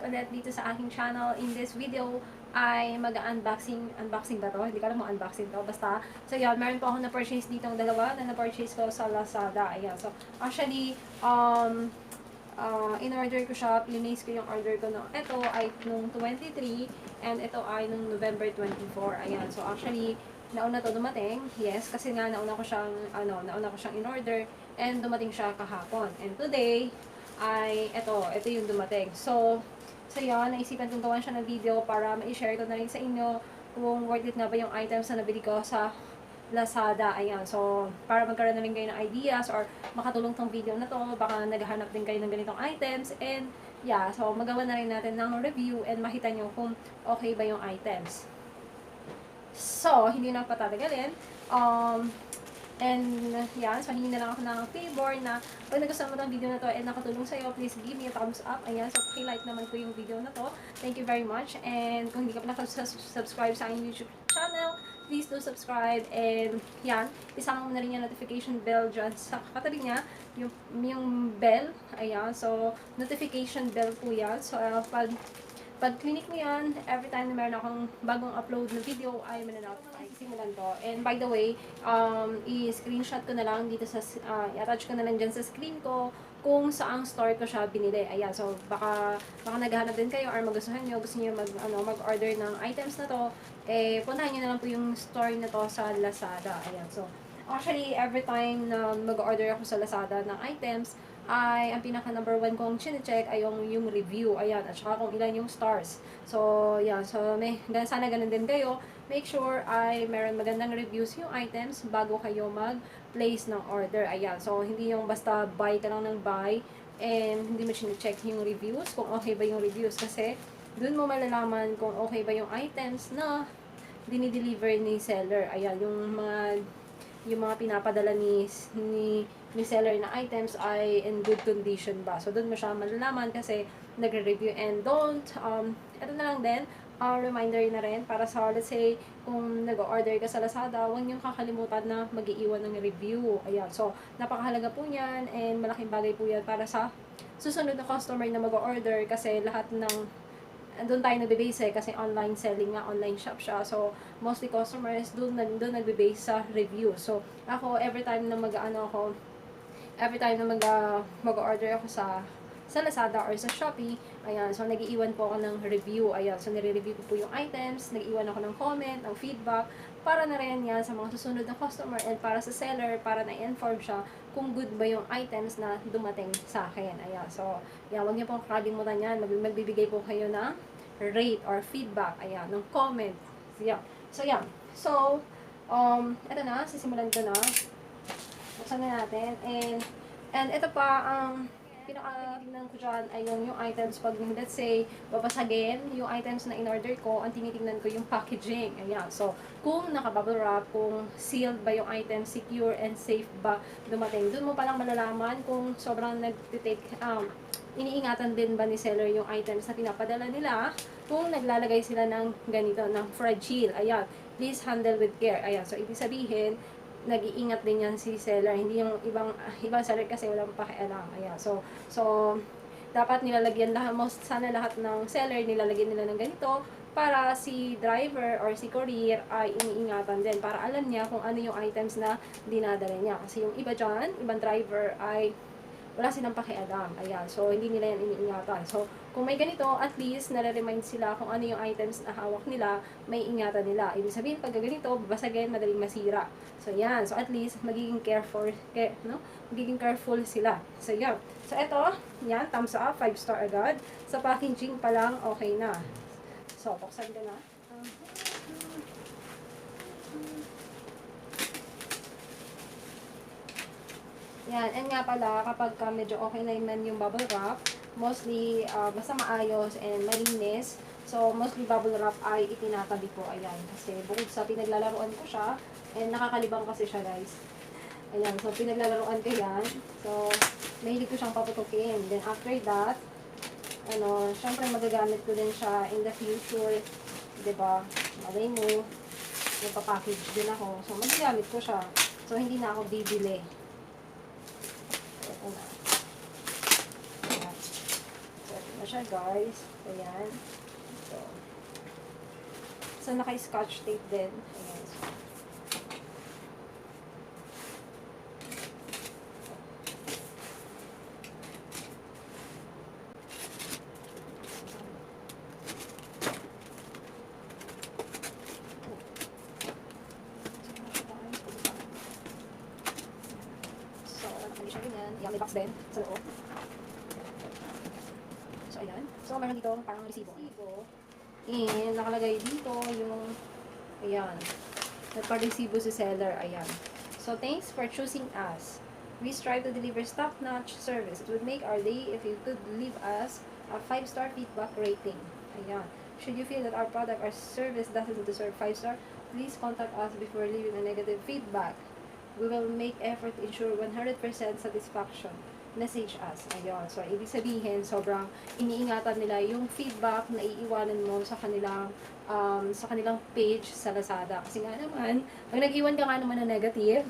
ulit dito sa aking channel. In this video ay unboxing ba to? Hindi ko alam mo unboxing to. Basta, so yun, meron po ako na-purchase dito ng dalawa na na-purchase ko sa Lazada. Ayan, so actually, in-order ko siya, plinase ko yung order ko no. Ito ay nung 23 and ito ay nung November 24. Ayan, so actually, nauna to dumating. Yes, kasi nga nauna ko siyang in-order and dumating siya kahapon. And today ay ito yung dumating. So yun, naisipan kong gawan siya ng video para ma-share ko na rin sa inyo kung worth it na ba yung items na nabili ko sa Lazada. Ayan, so para magkaroon na rin kayo ng ideas or makatulong tong video na to, baka naghahanap din kayo ng ganitong items and yeah, so magawa na rin natin ng review and makita nyo kung okay ba yung items. So, hindi na patatagalin. And, yan. So, hindi na lang ako ng favor na pag nagustuhan mo itong video na to and nakatulong sa'yo, please give me a thumbs up. Ayan. So, highlight naman ko yung video na to. Thank you very much. And, kung hindi ka pa nakasubscribe sa aking YouTube channel, please do subscribe. And, yan. Isama mo na rin yung notification bell dyan sa katabi niya. Yung bell. Ayan. So, notification bell po yan. So, pag clinic mo yan, every time na meron akong bagong upload na video, ay mananotify. Simulan to. And by the way, i-screenshot ko na lang dito sa, i-attach ko na lang dyan sa screen ko kung saang store ko siya binili. Ayan, so baka naghahanap din kayo or magustuhan nyo, gusto nyo mag-order ng items na to, puntahan nyo na lang po yung store na to sa Lazada. Ayan, so actually, every time na mag-order ako sa Lazada ng items, ay ang pinaka number 1 kong chine-check ay yung review. Ayan, at saka kung ilan yung stars. So, yan. So, sana ganun din kayo. Make sure ay meron magandang reviews yung items bago kayo mag-place ng order. Ayan. So, hindi yung basta buy ka lang ng buy and hindi mo chine-check yung reviews, kung okay ba yung reviews. Kasi, dun mo malalaman kung okay ba yung items na dinideliver ni seller. Ayan, yung mga pinapadala ni seller na items ay in good condition ba. So, doon mo siya malalaman kasi nagre-review. And ito na lang din, reminder na rin para sa, let's say, kung nag-order ka sa Lazada, huwag niyong kakalimutan na mag-iiwan ng review. Ayan. So, napakahalaga po yan and malaking bagay po yan para sa susunod na customer na mag-order kasi lahat ng doon tayo nagbe-base kasi online selling nga, online shop siya. So, mostly customers doon nagbe-base sa review. So, ako, every time na mag-order ako sa Lazada or sa Shopee, ayan, so nag-iiwan po ako ng review. Ayan, so nire-review ko po yung items, nag-iwan ako ng comment, ng feedback, para na rin yan sa mga susunod na customer and para sa seller, para na-inform siya kung good ba yung items na dumating sa akin. Ayan, so, yan, huwag niyo pong kakalimutan yan. Magbibigay po kayo ng rate or feedback, ayan, ng comment. Yan. So, yan. So, eto na, sisimulan ko na. Buksan na natin. And ito pa, pinaka-tinitignan ko dyan ay yung items pag, let's say, babasagin yung items na in-order ko, ang tinitignan ko yung packaging. Ayan. So, kung naka-bubble wrap, kung sealed ba yung item, secure and safe ba dumating. Doon mo palang malalaman kung sobrang iniingatan din ba ni seller yung items na pinapadala nila, kung naglalagay sila ng ganito, ng fragile. Ayan. Please handle with care. Ayan. So, ibig sabihin, nag-iingat din yan si seller. Hindi yung ibang seller kasi walang pakialam. Ayan. So, dapat nilalagyan sana lahat ng seller nilalagyan nila ng ganito para si driver or si courier ay iniingatan din para alam niya kung ano yung items na dinadala niya. Kasi yung iba dyan, ibang driver ay wala silang pakialam. Ayan. So, hindi nila yan iniingatan. So, kung may ganito, at least, nare-remind sila kung ano yung items na hawak nila, may ingatan nila. Ibig sabihin, pag ganito, babasagin, madaling masira. So, yan. So, at least, magiging careful sila. So, yan. So, eto, yan, thumbs up, 5 star agad. Sa packaging pa lang, okay na. So, buksan ko na. Yan, and nga pala, kapag medyo okay na yung bubble wrap, mostly, basta maayos and malinis, so, mostly bubble wrap ay itinatabi ko, ayan, kasi bukod sa pinaglalaroan ko siya, and nakakalibang kasi siya, guys. Ayan, so, pinaglalaroan ko yan, so, mahilig ko siyang paputukin. Then, after that, syempre magagamit ko din siya in the future, diba, malay mo, papackage din ako, so, magagamit ko siya, so, hindi na ako bibili. na siya, guys. Ayan. So, naka-scotch tape din. Ayan. So, siya ganyan. Ayan, may box din sa loob. So, ayan. So, meron dito parang resibo. And, nakalagay dito yung, ayan, nagpa-resibo si seller. Ayan. So, thanks for choosing us. We strive to deliver top-notch service. It would make our day if you could leave us a 5-star feedback rating. Ayan. Should you feel that our product or service doesn't deserve 5-star, please contact us before leaving a negative feedback. We will make effort to ensure 100% satisfaction. Message us. Ayun. So, ibig sabihin, sobrang iniingatan nila yung feedback na iiwanan mo sa kanilang page sa Lazada. Kasi nga naman, pag nag-iwan ka nga naman na negative,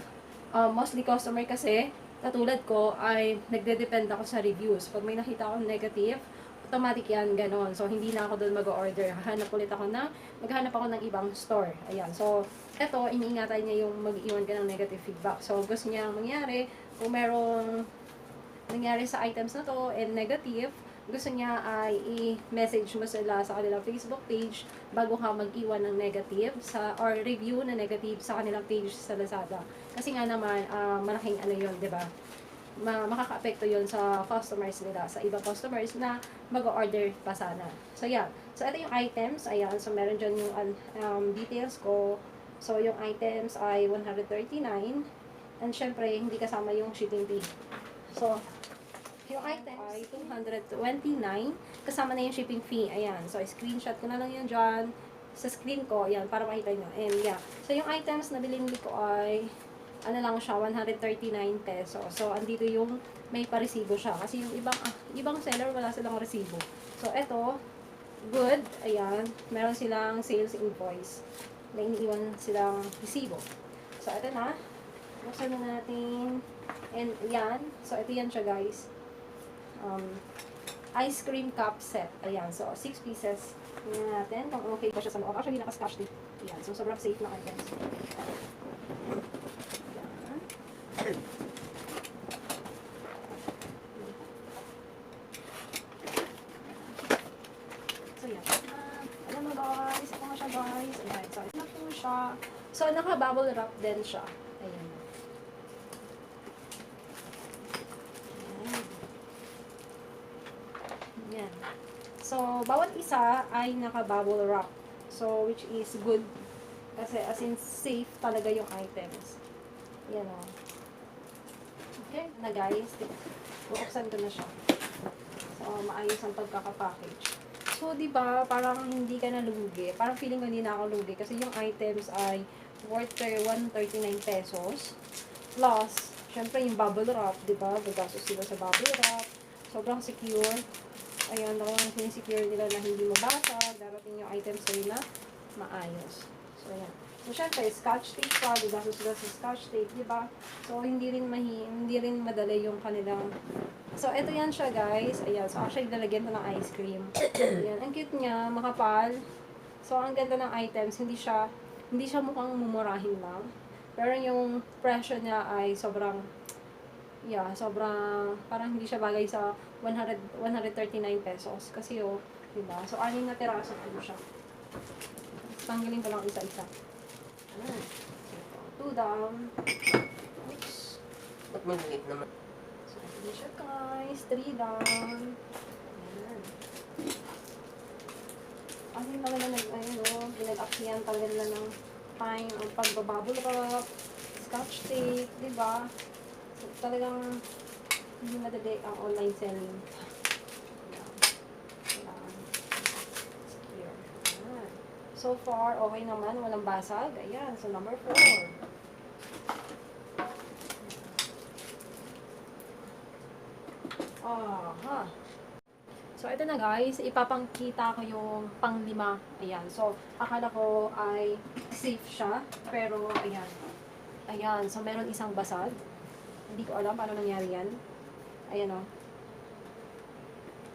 mostly customer kasi, katulad ko, ay nagde-depend ako sa reviews. Pag may nakita akong negative, automatic yan, ganon. So, hindi na ako doon mag-order. Maghanap ako ng ibang store. Ayan. So, eto, iniingatan niya yung mag-iwan ka ng negative feedback. So, gusto niya mangyari, kung merong nangyari sa items na to and negative, gusto niya ay i-message mo sila sa kanilang Facebook page bago ka mag-iwan ng negative or review na negative sa kanilang page sa Lazada. Kasi nga naman, malaking ano yun, di ba? Makaka-apekto yun sa customers nila, sa ibang customers na mag-order pa sana. So, yeah. So, ito yung items. Ayan. So, meron dyan yung details ko. So, yung items ay 139. And, syempre, hindi kasama yung shipping fee. So, yung items ay 229. Kasama na yung shipping fee. Ayan. So, screenshot ko na lang yun dyan sa screen ko. Ayan, para makita nyo. And, yeah. So, yung items na binili ko ay ano lang siya, 139 pesos. So, andito yung may paresibo siya. Kasi yung ibang seller, wala silang resibo. So, eto, good. Ayan. Meron silang sales invoice. May iniiwan silang resibo. So, eto na. Buksan na natin. And, yan. So, ito yan siya, guys. Ice cream cup set. Ayan. So, 6 pieces. Tingnan natin kung okay pa siya sa loob. Actually, naka-scotch tape. Ayan. So, sobrang safe na items. So, yan. Alam mo guys, ito nga siya guys. Ayan. So, ito na po siya. So, naka-bubble wrap din siya. Ayan. Ayan. So, bawat isa ay naka-bubble wrap. So, which is good. Kasi, as in, safe talaga yung items. Yan o. Okay, na guys. Buksan ko na siya. So, maayos ang pagkakapackage. So, di ba parang hindi ka nalugi. Parang feeling ko hindi na ako lugi. Kasi yung items ay worth 139 pesos. Plus, syempre yung bubble wrap, di ba? Gagastos sila sa bubble wrap. Sobrang secure. Ayan, talagang secure nila na hindi mabasa. Darating yung items sa'yo na maayos. So, ayan. So, syempre, scotch tape pa, diba? So, sila sa scotch tape, diba? So, hindi rin madali yung kanilang. So, ito yan siya, guys. Ayan. So, actually, lalagyan ko ng ice cream. Ayan. Ang cute niya, makapal. So, ang ganda ng items. Hindi siya mukhang mumurahin lang. Pero yung presyo niya ay sobrang, parang hindi siya bagay sa 139 pesos. Kasi, diba? So, 6 na tiraso po siya. Tanggalin ko lang isa-isa. 2 down. Oops. Ba't maliit naman? So, ito siya guys. 3 down. Ayan. Ano yung talaga pinag-aksiyan talaga nila ng time ang pagbabubble wrap, scotch tape, diba? So, talagang hindi madali ang online selling. So far, okay naman. Walang basag. Ayan. So, number 4. Aha. So, ito na guys. Ipapangkita ko yung pang-5. Ayan. So, akala ko ay safe siya. Pero, ayan. Ayan. So, meron isang basag. Hindi ko alam paano nangyari yan. Ayan o.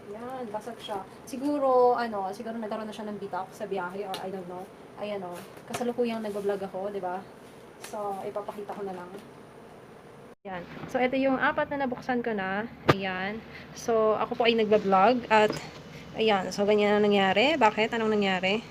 Yan, basag siya. Siguro, siguro nagkaroon na siya ng bitak sa biyahe or I don't know. Ayan o. Kasalukuyang nag-vlog ako, di ba? So, ipapakita ko na lang. Ayan. So, ito yung 4 na nabuksan ko na. Ayan. So, ako po ay nagba-vlog at ayan. So, ganyan na nangyari. Bakit? Anong nangyari?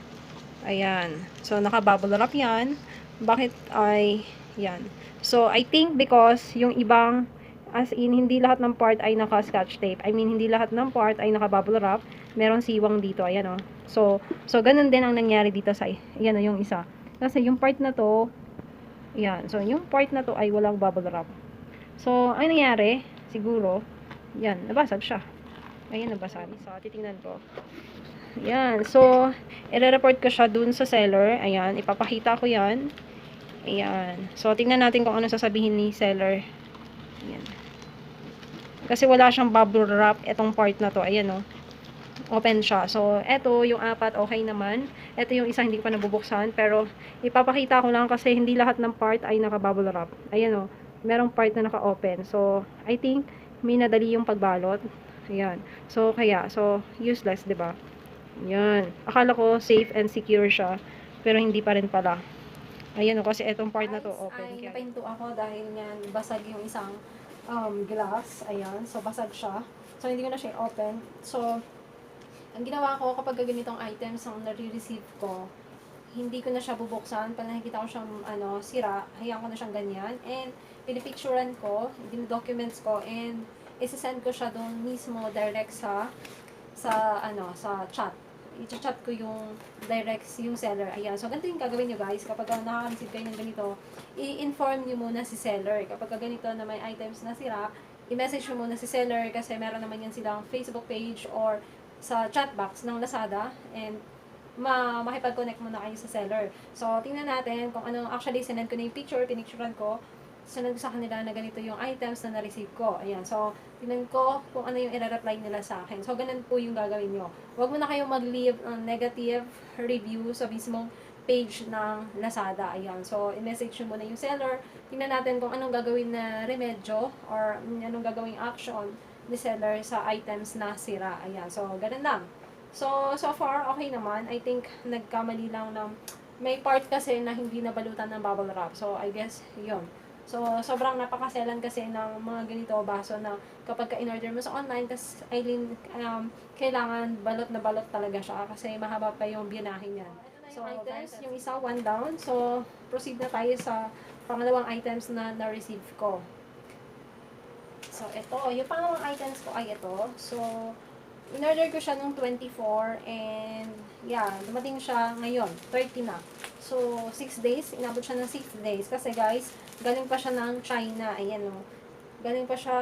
Ayan. So, naka-bubble wrap yan. Bakit ay yan? So, I think because yung ibang as in, hindi lahat ng part ay naka-scotch tape. I mean, hindi lahat ng part ay naka-bubble wrap. Meron siwang dito. Ayan o. So, ganun din ang nangyari dito sa, ayan o, yung isa. Kasi yung part na to, ayan. So, yung part na to ay walang bubble wrap. So, ang nangyari, siguro, yan, nabasag siya. Ayan, nabasag. So, titingnan ko. Ayan. So, i-report ko siya dun sa seller. Ayan, ipapakita ko yan. Ayan. So, tingnan natin kung ano sasabihin ni seller. Ayan. Kasi wala siyang bubble wrap itong part na to. Ayan, oh. Open siya. So, eto, yung 4, okay naman. Eto yung isa, hindi ko pa nabubuksan. Pero, ipapakita ko lang kasi hindi lahat ng part ay naka-bubble wrap. Ayan, oh. Merong part na naka-open. So, I think, may nadali yung pagbalot. Ayan. So, useless, 'di ba? Ayan. Akala ko safe and secure siya. Pero hindi pa rin pala. Ayan, oh, kasi etong part na to, open. Ay, napahinto ako dahil nga basag yung isang glass. Ayan. So, basag siya. So, hindi ko na siya open. So, ang ginawa ko kapag ganitong items ang nare-receive ko, hindi ko na siya bubuksan. Pag nakikita ko siyang sira, hayaan ko na siyang ganyan. And pinipicturean ko, dinodocuments ko, and isasend ko siya doon mismo direct sa chat. I-chat ko yung direct yung seller. Ayan. So, ganito yung gagawin nyo guys. Kapag nakaka-receive kayo ng ganito, i-inform nyo muna si seller. Kapag ganito na may items na sira, i-message nyo muna si seller kasi meron naman yan silang Facebook page or sa chat box ng Lazada, and makipag-connect muna kayo sa seller. So, tingnan natin kung ano, actually, sinend ko na yung picture, pinicturean ko, sinend ko sa kanila na ganito yung items na na-receive ko. Ayan, so, tingnan ko kung ano yung i-reply nila sa akin. So, ganun po yung gagawin nyo. Huwag mo na kayong mag-leave negative review sa mismong page ng Lazada. Ayan, so, i-message nyo muna yung seller. Tingnan natin kung anong gagawin na remedyo or anong gagawing action ni seller sa items na sira. Ayan, so, ganun lang. So far, okay naman. I think, nagkamali lang ng, may part kasi na hindi nabalutan ng bubble wrap. So, I guess, yun. So, sobrang napakaselan kasi ng mga ganito baso na kapag ka-in-order mo sa online, tas, kailangan balot na balot talaga siya kasi mahaba pa yung binahin yan. So, items, yung isa, 1 down. So, proceed na tayo sa pangalawang items na na-receive ko. So, ito. Yung pangalawang items ko ay ito. So, in-order ko siya nung 24 and yeah, dumating siya ngayon, 30 na. So, 6 days, inabot siya ng 6 days. Kasi guys, galing pa siya ng China. Ayan o. Galing pa siya,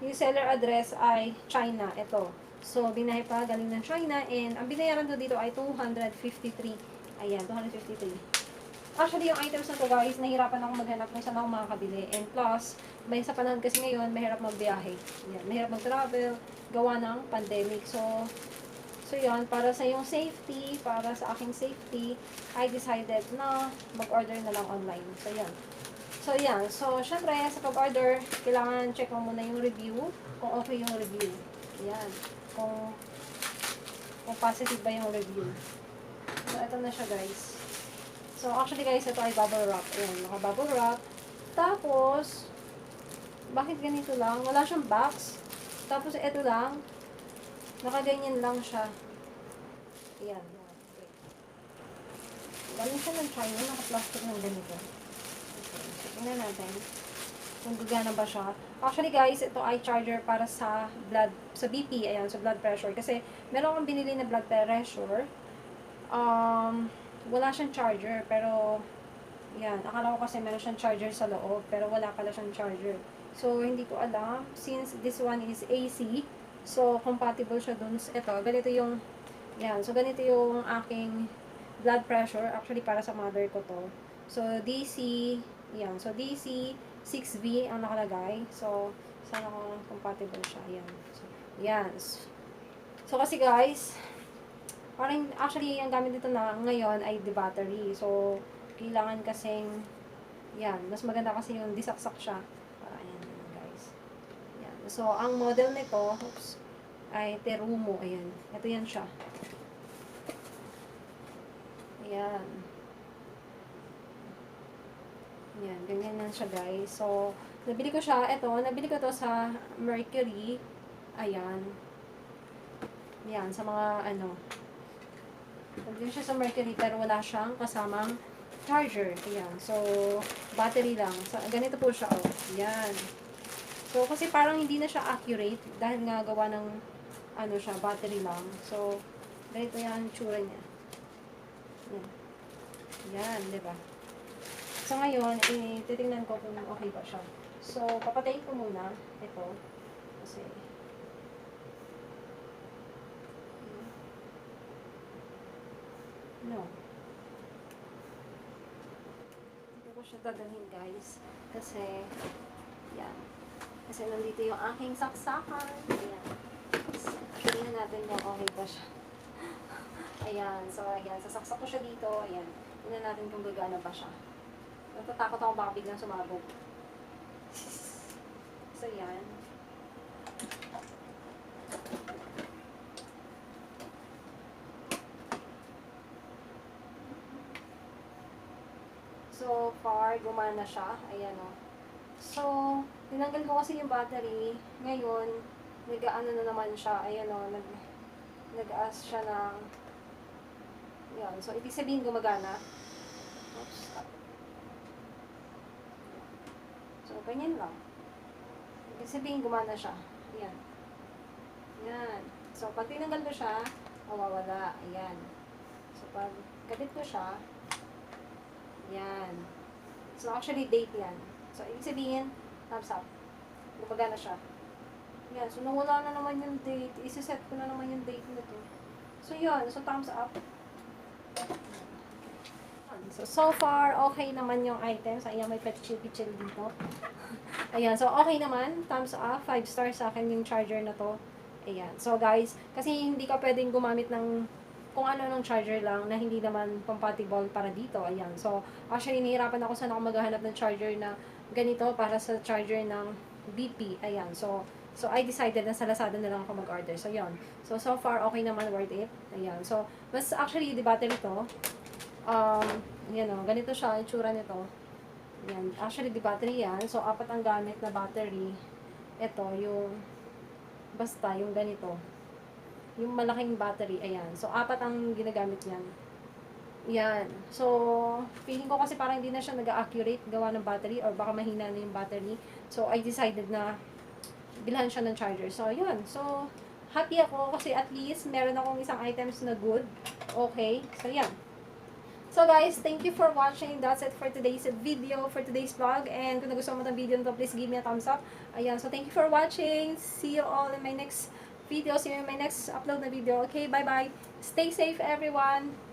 yung seller address ay China. Ito. So, binahay pa, galing ng China. And ang binayaran ko dito ay 253. Ayan, 253. Actually, yung items na to guys, nahirapan ako maghanap kung saan ako makakabili. And plus, may sa panahon kasi ngayon, mahirap magbiyahe. Yan, mahirap mag-travel, gawa ng pandemic. So yun, para sa yung safety, para sa aking safety, I decided na mag-order na lang online. So yan. So, syempre, sa pag-order, kailangan check mo muna yung review, kung okay yung review. Yan. Kung positive ba yung review. So, ito na siya guys. So, actually guys, ito ay bubble wrap. Ayan, naka-bubble wrap. Tapos, bakit ganito lang? Wala siyang box. Tapos, ito lang. Nakaganyan lang siya. Ayan. Okay. Galing siya ng China. Naka-plastic ng ganito. Okay. So, tingnan natin kung gagana ba siya. Actually guys, ito ay charger para sa BP. Ayan, sa blood pressure. Kasi, meron akong binili na blood pressure. Wala siyang charger, pero yan, akala ko kasi meron siyang charger sa loob, pero wala pala siyang charger. So, hindi ko alam, since this one is AC, so, compatible siya dun, ito, ganito yung, yan, so, ganito yung aking blood pressure, actually, para sa mother ko to. So, DC, yan, so, DC 6V ang nakalagay, so, sana kung compatible siya, yan. So, yan. So, kasi guys, parang, actually, ang gamit dito na ngayon ay the battery. So, kailangan kasing, yan, mas maganda kasi yung disaksak siya. Para, ayan, guys. Yan, mas So, ang model nito, oops, ay Terumo. Ayan. Ito yan siya. Ayan. Ayan. Ganyan yan siya, guys. So, nabili ko siya. Ito, nabili ko to sa Mercury. Ayan. Ayan. Sa mga, ano, nabili siya sa Mercury, pero wala siyang kasamang charger. Ayan. So, battery lang. So, ganito po siya, oh. Ayan. So, kasi parang hindi na siya accurate dahil nga gawa ng ano siya, battery lang. So, ganito yan tsura niya. Yan. Yan, di ba? So, ngayon, titingnan ko kung okay ba siya. So, papatayin ko muna ito. Kasi, no. Hindi ko siya dadalhin, guys. Kasi, yan. Kasi nandito yung aking saksakan. Ayan. So, tingnan natin kung okay pa siya. Ayan. So, ayan. Sasaksak ko siya dito. Ayan. Tingnan natin kung gagana pa siya. Natatakot ako baka biglang sumabog. So, ayan. So, far, gumana siya. Ayan, o. So, tinanggal ko kasi yung battery. Ngayon, nag-ano na naman siya. Ayan, o. Nag-aas siya ng... Ayan. So, ibig sabihin gumagana. Oops. So, ganyan lang. Ibig sabihin gumana siya. Ayan. Ayan. So, pag tinanggal ko siya, mawawala. Ayan. So, pag kabit ko siya, yan. So, actually, date yan. So, ibig sabihin, thumbs up. Gumagana siya. Yan. So, nawala na naman yung date. Isa-set ko na naman yung date na to. So, yun. So, thumbs up. So far, okay naman yung items. Ayan, may pichil-pichil dito. Ayan. So, okay naman. Thumbs up. 5 stars sa akin yung charger na to. Ayan. So, guys, kasi hindi ka pwedeng gumamit ng kung ano ng charger lang na hindi naman compatible para dito. Ayan. So, actually, nahihirapan ako sana ako maghahanap ng charger na ganito para sa charger ng BP. Ayan. So I decided na sa Lazada na lang ako mag-order. So, yun. So far, okay naman, worth it. Ayan. So, mas actually, di battery to. Yan o. Ganito siya, itsura nito. Ayan. Actually, di battery yan. So, 4 ang gamit na battery. Ito, yung basta, yung ganito. Yung malaking battery, ayan. So, 4 ang ginagamit niyan. Yan. So, feeling ko kasi parang hindi na siya nag-accurate gawa ng battery or baka mahina na yung battery. So, I decided na bilhan siya ng charger. So, yun. So, happy ako kasi at least meron akong isang items na good. Okay. So, yan. So, guys, thank you for watching. That's it for today's video, for today's vlog. And kung nagustuhan mo itong video nito, please give me a thumbs up. Ayan. So, thank you for watching. See you all in my next video. See you in my next upload na video. Okay, bye-bye. Stay safe, everyone.